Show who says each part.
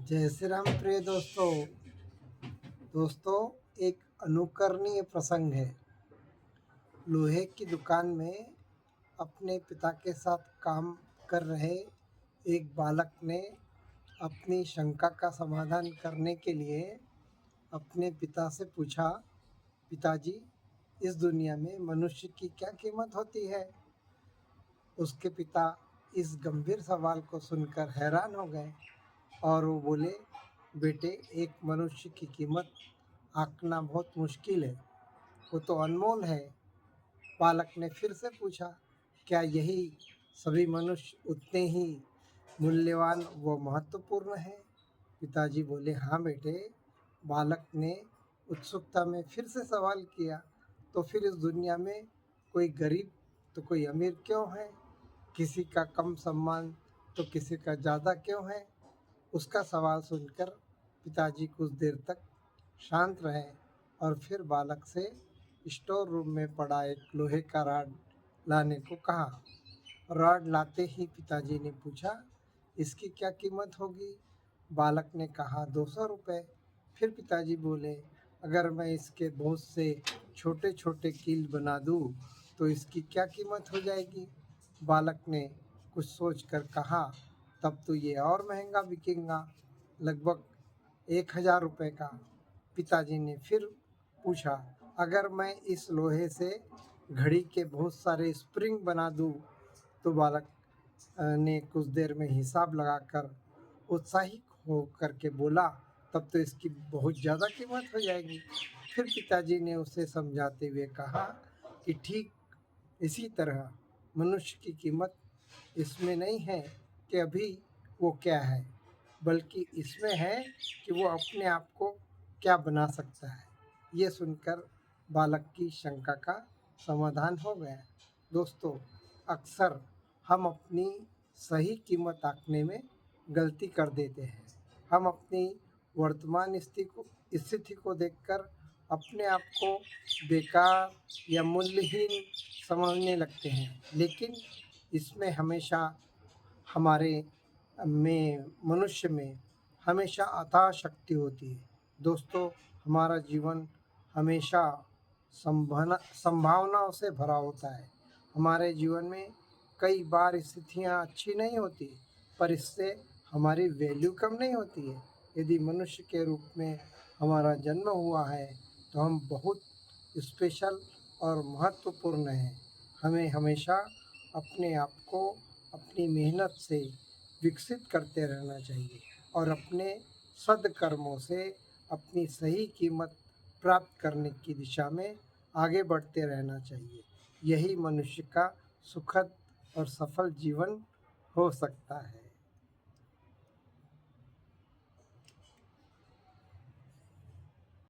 Speaker 1: जय श्री राम प्रिय दोस्तों। एक अनुकरणीय प्रसंग है। लोहे की दुकान में अपने पिता के साथ काम कर रहे एक बालक ने अपनी शंका का समाधान करने के लिए अपने पिता से पूछा, पिताजी, इस दुनिया में मनुष्य की क्या कीमत होती है? उसके पिता इस गंभीर सवाल को सुनकर हैरान हो गए और वो बोले, बेटे, एक मनुष्य की कीमत आंकना बहुत मुश्किल है, वो तो अनमोल है। बालक ने फिर से पूछा, क्या यही सभी मनुष्य उतने ही मूल्यवान व महत्वपूर्ण हैं? पिताजी बोले, हाँ बेटे। बालक ने उत्सुकता में फिर से सवाल किया, तो फिर इस दुनिया में कोई गरीब तो कोई अमीर क्यों है? किसी का कम सम्मान तो किसी का ज़्यादा क्यों है? उसका सवाल सुनकर पिताजी कुछ देर तक शांत रहे और फिर बालक से स्टोर रूम में पड़ा एक लोहे का रॉड लाने को कहा। रॉड लाते ही पिताजी ने पूछा, इसकी क्या कीमत होगी? बालक ने कहा, 200 रुपये। फिर पिताजी बोले, अगर मैं इसके बहुत से छोटे छोटे कील बना दूँ तो इसकी क्या कीमत हो जाएगी? बालक ने कुछ सोचकर कहा, तब तो ये और महंगा बिकेगा, लगभग 1000 रुपये का। पिताजी ने फिर पूछा, अगर मैं इस लोहे से घड़ी के बहुत सारे स्प्रिंग बना दूँ? तो बालक ने कुछ देर में हिसाब लगाकर उत्साहित हो करके बोला, तब तो इसकी बहुत ज़्यादा कीमत हो जाएगी। फिर पिताजी ने उसे समझाते हुए कहा कि ठीक इसी तरह मनुष्य की कीमत इसमें नहीं है कि अभी वो क्या है, बल्कि इसमें है कि वो अपने आप को क्या बना सकता है। ये सुनकर बालक की शंका का समाधान हो गया। दोस्तों, अक्सर हम अपनी सही कीमत आंकने में गलती कर देते हैं। हम अपनी वर्तमान स्थिति को देखकर अपने आप को बेकार या मूल्यहीन समझने लगते हैं, लेकिन इसमें हमेशा हमारे मनुष्य में हमेशा अथाह शक्ति होती है। दोस्तों, हमारा जीवन हमेशा संभावनाओं से भरा होता है। हमारे जीवन में कई बार स्थितियाँ अच्छी नहीं होती, पर इससे हमारी वैल्यू कम नहीं होती है। यदि मनुष्य के रूप में हमारा जन्म हुआ है तो हम बहुत स्पेशल और महत्वपूर्ण हैं। हमें हमेशा अपने आप को अपनी मेहनत से विकसित करते रहना चाहिए और अपने सद्कर्मों से अपनी सही कीमत प्राप्त करने की दिशा में आगे बढ़ते रहना चाहिए। यही मनुष्य का सुखद और सफल जीवन हो सकता है।